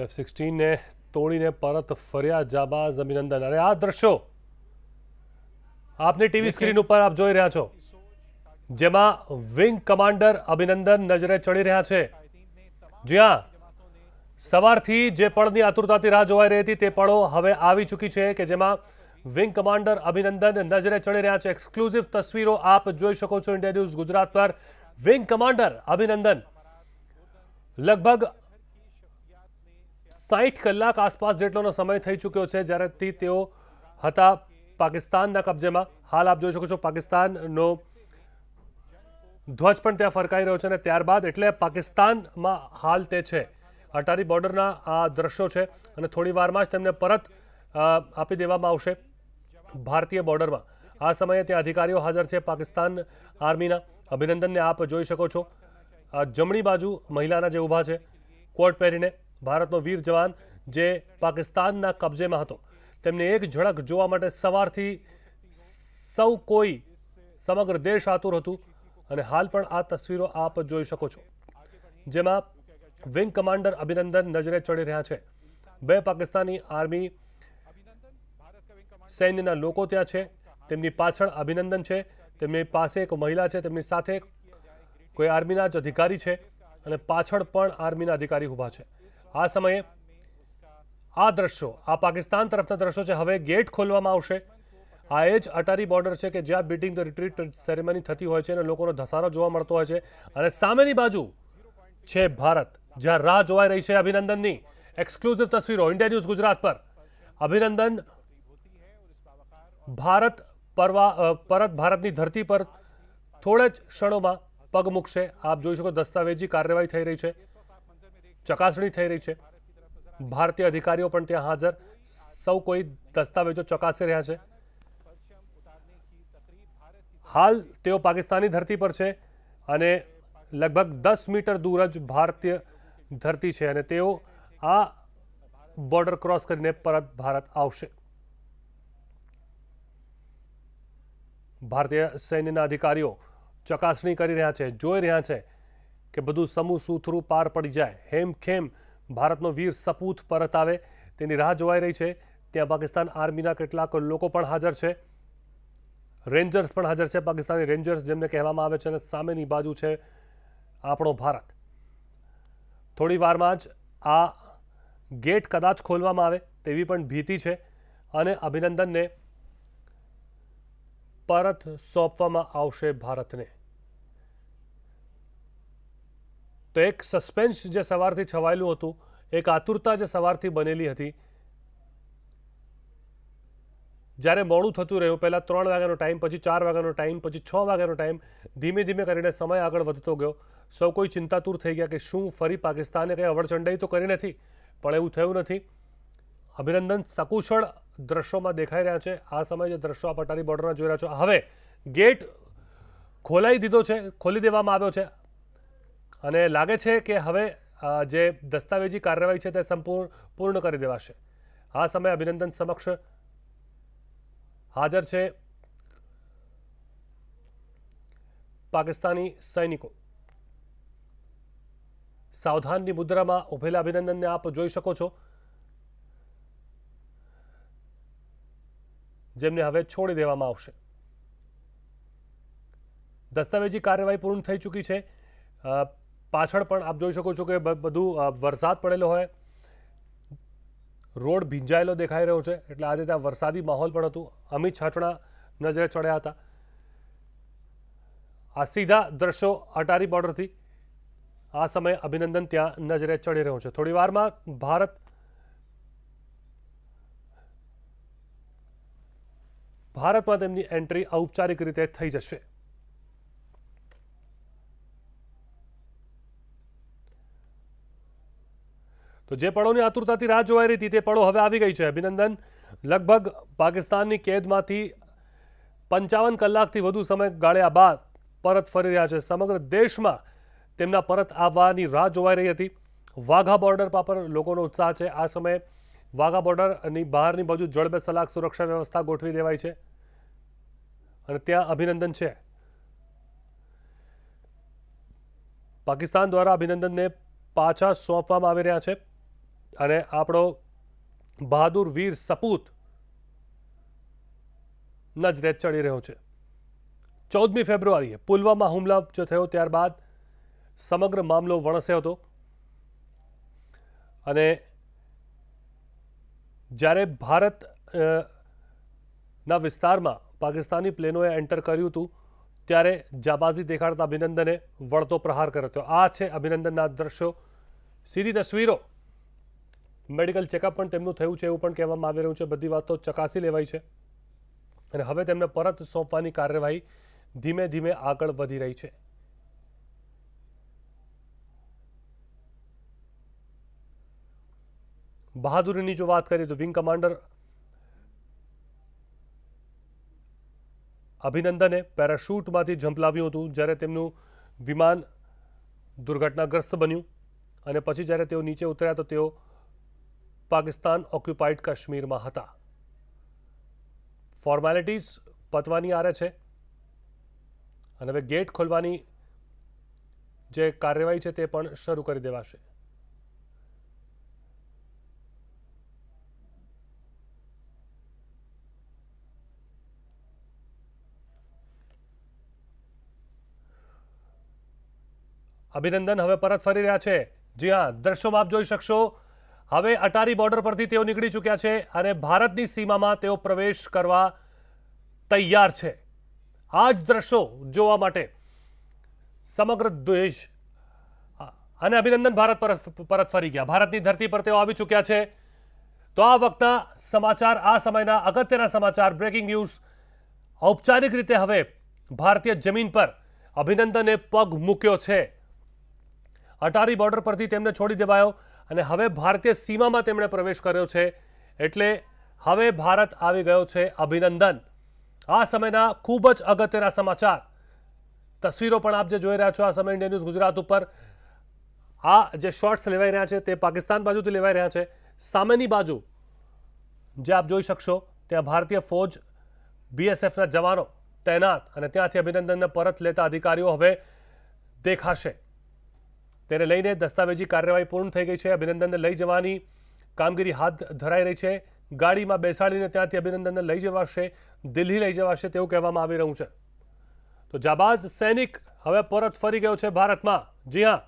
તો F-16 ને તોડીને પરત ફર્યા જાબાઝ અભિનંદન। અને આ દ્રશ્યો આપની ટીવી સ્ક્રીન ઉપર આપ જોઈ રહ્યા છો, જેમાં વિંગ કમાન્ડર અભિનંદન નજરે ચડી રહ્યા છે। જ્યાં સવારથી જે પળની આતુરતાથી રાહ જોવાઈ રહી હતી તે પળો હવે આવી ચૂકી છે કે જેમાં વિંગ કમાન્ડર અભિનંદન નજરે ચડી રહ્યા છે। એક્સક્લુઝિવ તસવીરો આપ જોઈ શકો છો ઇન્ડિયા ન્યૂઝ ગુજરાત પર। વિંગ કમાન્ડર અભિનંદન લગભગ 60 કલાક આસપાસ જેટલોનો સમય થઈ ચૂક્યો છે જ્યારેથી તેઓ હતા પાકિસ્તાનના કબજેમાં। હાલ આપ જોઈ શકો છો પાકિસ્તાનનો ધ્વજ પણ ત્યાં ફરકાઈ રહ્યો છે અને ત્યારબાદ એટલે પાકિસ્તાનમાં હાલ તે છે। અટારી બોર્ડરના આ દ્રશ્યો છે અને થોડી વારમાં જ તેમને પરત આપી દેવામાં આવશે ભારતીય બોર્ડરમાં। આ સમયે ત્યાં અધિકારીઓ હાજર છે પાકિસ્તાન આર્મીના। અભિનંદનને આપ જોઈ શકો છો, જમણી બાજુ મહિલાના જે ઊભા છે કોટ પહેરીને, ભારતનો વીર જવાન જે પાકિસ્તાનના કબજેમાં હતો, તેમને એક ઝળક જોવા માટે સવારથી સૌ કોઈ સમગ્ર દેશ આતુર હતું અને હાલ પણ આ તસવીરો આપ જોઈ શકો છો જેમાં વિંગ કમાન્ડર અભિનંદન નજરે ચડી રહ્યા છે। બે પાકિસ્તાની આર્મી સૈન્યના લોકો ત્યાં છે, તેમની પાછળ અભિનંદન છે, તેમની પાસે એક મહિલા છે, તેમની સાથે કોઈ આર્મીના જ અધિકારી છે અને પાછળ પણ આર્મીના અધિકારી ઊભા છે। આ સમયે આ દ્રશ્યો આ પાકિસ્તાન તરફના દ્રશ્યો છે। હવે ગેટ ખોલવામાં આવશે। આ એ જ અટારી બોર્ડર છે કે જ્યાં બીટિંગ ધ રિટ્રીટ સેરેમની થતી હોય છે અને લોકોનો ધસારો જોવા મળતો હોય છે અને સામેની બાજુ છે ભારત, જ્યાં રાહ જોવાઈ રહી છે અભિનંદનની। એક્સક્લુઝિવ તસવીરો ઇન્ડિયા ન્યૂઝ ગુજરાત પર। અભિનંદન પરત ભારતની ધરતી પર થોડે જ ક્ષણોમાં પગ મૂકશે। આપ જોઈ શકો દસ્તાવેજી કાર્યવાહી થઈ રહી છે, ચકાસણી થઈ રહી છે, ભારતીય અધિકારીઓ પણ ત્યાં હાજર, સૌ કોઈ દસ્તાવેજો ચકાસી રહ્યા છે। હાલ તેઓ પાકિસ્તાની ધરતી પર છે અને લગભગ 10 મીટર દૂર જ ભારતીય ધરતી છે અને તેઓ આ બોર્ડર ક્રોસ કરીને પરત ભારત આવશે। ભારતીય સૈન્યના અધિકારીઓ ચકાસણી કરી રહ્યા છે, જોઈ રહ્યા છે કે બધું સમૂહ સૂથરું પાર પડી જાય, હેમખેમ ભારતનો વીર સપૂત પરત આવે તેની રાહ જોવાઈ રહી છે। ત્યાં પાકિસ્તાન આર્મીના કેટલાક લોકો પણ હાજર છે, રેન્જર્સ પણ હાજર છે, પાકિસ્તાની રેન્જર્સ જેમને કહેવામાં આવે છે, અને સામેની બાજુ છે આપણો ભારત। થોડી વારમાં જ આ ગેટ કદાચ ખોલવામાં આવે તેવી પણ ભીતિ છે અને અભિનંદનને પરત સોંપવામાં આવશે ભારતને। તો એક સસ્પેન્સ જે સવારથી છવાયેલું હતું, એક આતુરતા જે સવારથી બનેલી હતી, જ્યારે મોડું થતું રહ્યું, પહેલાં 3 વાગ્યાનો ટાઈમ, પછી 4 વાગ્યાનો ટાઈમ, પછી 6 વાગ્યાનો ટાઈમ, ધીમે ધીમે કરીને સમય આગળ વધતો ગયો। સૌ કોઈ ચિંતાતુર થઈ ગયા કે શું ફરી પાકિસ્તાને કંઈ અવળચંડાઈ તો કરી નથી, પણ એવું થયું નથી। અભિનંદન સકુશળ દ્રશ્યોમાં દેખાઈ રહ્યા છે। આ સમયે જે દ્રશ્યો આપ અટારી બોર્ડરના જોઈ રહ્યા છો, હવે ગેટ ખોલાઈ દીધો છે, ખોલી દેવામાં આવ્યો છે અને લાગે છે કે હવે જે દસ્તાવેજી કાર્યવાહી છે તે પૂર્ણ કરી દેવાશે। આ સમયે અભિનંદન સમક્ષ હાજર છે પાકિસ્તાની સૈનિકો। સાવધાનની મુદ્રામાં ઉભેલા અભિનંદનને આપ જોઈ શકો છો, જેમને હવે છોડી દેવામાં આવશે। દસ્તાવેજી કાર્યવાહી પૂર્ણ થઈ ચૂકી છે। પાછળ પણ આપ જોઈ શકો છો કે બધું વરસાદ પડેલો હોય, રોડ ભીંજાયેલો દેખાઈ રહ્યો છે, એટલે આજે ત્યાં વરસાદી માહોલ પણ હતું, અમી છાંટણા નજરે ચડ્યા હતા। આ સીધા દ્રશ્યો અટારી બોર્ડરથી આ સમયે અભિનંદન ત્યાં નજરે ચડી રહ્યો છે। થોડી વારમાં ભારતમાં તેમની એન્ટ્રી ઔપચારિક રીતે થઈ જશે। તો જે પળોની આતુરતાથી રાહ જોવાઈ રહી હતી તે પળો હવે આવી ગઈ છે। અભિનંદન લગભગ પાકિસ્તાનની કેદમાંથી 55 કલાકથી વધુ સમય ગાળ્યા બાદ પરત ફરી રહ્યા છે। સમગ્ર દેશમાં તેમના પરત આવવાની રાહ જોવાઈ રહી હતી। વાઘા બોર્ડર પર લોકોનો ઉત્સાહ છે। આ સમયે વાઘા બોર્ડરની બહારની બાજુ જડબેસલાક સુરક્ષા વ્યવસ્થા ગોઠવી દેવાઈ છે અને ત્યાં અભિનંદન છે। પાકિસ્તાન દ્વારા અભિનંદનને પાછા સોંપવામાં આવી રહ્યા છે। અને આપણો બહાદુર વીર સપૂત નજરે ચડી રહ્યો છે। 14મી ફેબ્રુઆરીએ પુલવામા હુમલા જો થયો ત્યારબાદ સમગ્ર મામલો વણસ્યો હતો અને જ્યારે ભારત ના વિસ્તારમાં પાકિસ્તાની પ્લેનોએ એન્ટર કર્યું હતું ત્યારે જાબાજી દેખાડતા અભિનંદને વળતો પ્રહાર કર્યો હતો। આ છે અભિનંદનના દ્રશ્યો, સીધી તસવીરો। મેડિકલ ચેકઅપ પણ તેમનું થયું છે એવું પણ કહેવામાં આવી રહ્યું છે। બધી વાતો ચકાસી લેવાઈ છે અને હવે તેમને પરત સોંપવાની કાર્યવાહી ધીમે ધીમે આગળ વધી રહી છે। બહાદુરીની જો વાત કરીએ તો વિંગ કમાન્ડર અભિનંદને પેરાશૂટમાંથી ઝંપલાવ્યું હતું જ્યારે તેમનું વિમાન દુર્ઘટનાગ્રસ્ત બન્યું અને પછી જ્યારે તેઓ નીચે ઉતર્યા તો તેઓ પાકિસ્તાન ઓક્યુપાઇડ કાશ્મીરમાં હતા। ફોર્મેલિટીઝ પતવાની આરે છે અને હવે ગેટ ખોલવાની જે કાર્યવાહી છે તે પણ શરૂ કરી દેવાશે। અભિનંદન હવે પરત ફરી રહ્યા છે। જી હા, દ્રશ્યોમાં આપ જોઈ શકશો હવે અટારી બોર્ડર પરથી તેઓ નીકળી ચૂક્યા છે અને ભારતની સીમામાં તેઓ પ્રવેશ કરવા તૈયાર છે। આ જ દ્રશ્યો જોવા માટે સમગ્ર દેશ અને અભિનંદન ભારત પરત ફરી ગયા, ભારતની ધરતી પર તેઓ આવી ચૂક્યા છે। તો આ વખતના સમાચાર, આ સમયના અગત્યના સમાચાર, બ્રેકિંગ ન્યૂઝ। ઔપચારિક રીતે હવે ભારતીય જમીન પર અભિનંદને પગ મૂક્યો છે। અટારી બોર્ડર પરથી તેમને છોડી દેવાયો અને હવે ભારતીય સીમામાં તેમણે પ્રવેશ કર્યો છે એટલે હવે ભારત આવી ગયો છે અભિનંદન। આ સમયના ખૂબ જ અગત્યના સમાચાર, તસવીરો પણ આપ જે જોઈ રહ્યા છો આ સમય ઇન્ડિયા ન્યૂઝ ગુજરાત ઉપર, આ જે શોટ્સ લેવાઈ રહ્યા છે તે પાકિસ્તાન બાજુથી લેવાઈ રહ્યા છે। સામેની બાજુ જે આપ જોઈ શકશો ત્યાં ભારતીય ફૌજ, બીએસએફના જવાનો તૈનાત અને ત્યાંથી અભિનંદનને પરત લેતા અધિકારીઓ હવે દેખાશે। તેને લઈને દસ્તાવેજી કાર્યવાહી પૂર્ણ થઈ ગઈ છે। અભિનંદનને લઈ જવાની કામગીરી હાથ ધરાઈ રહી છે। ગાડીમાં બેસાડીને ત્યાંથી અભિનંદનને લઈ જવાશે, દિલ્હી લઈ જવાશે તેવું કહેવામાં આવી રહ્યું છે। તો જાબાઝ સૈનિક હવે પરત ફરી ગયો છે ભારતમાં। જી હા,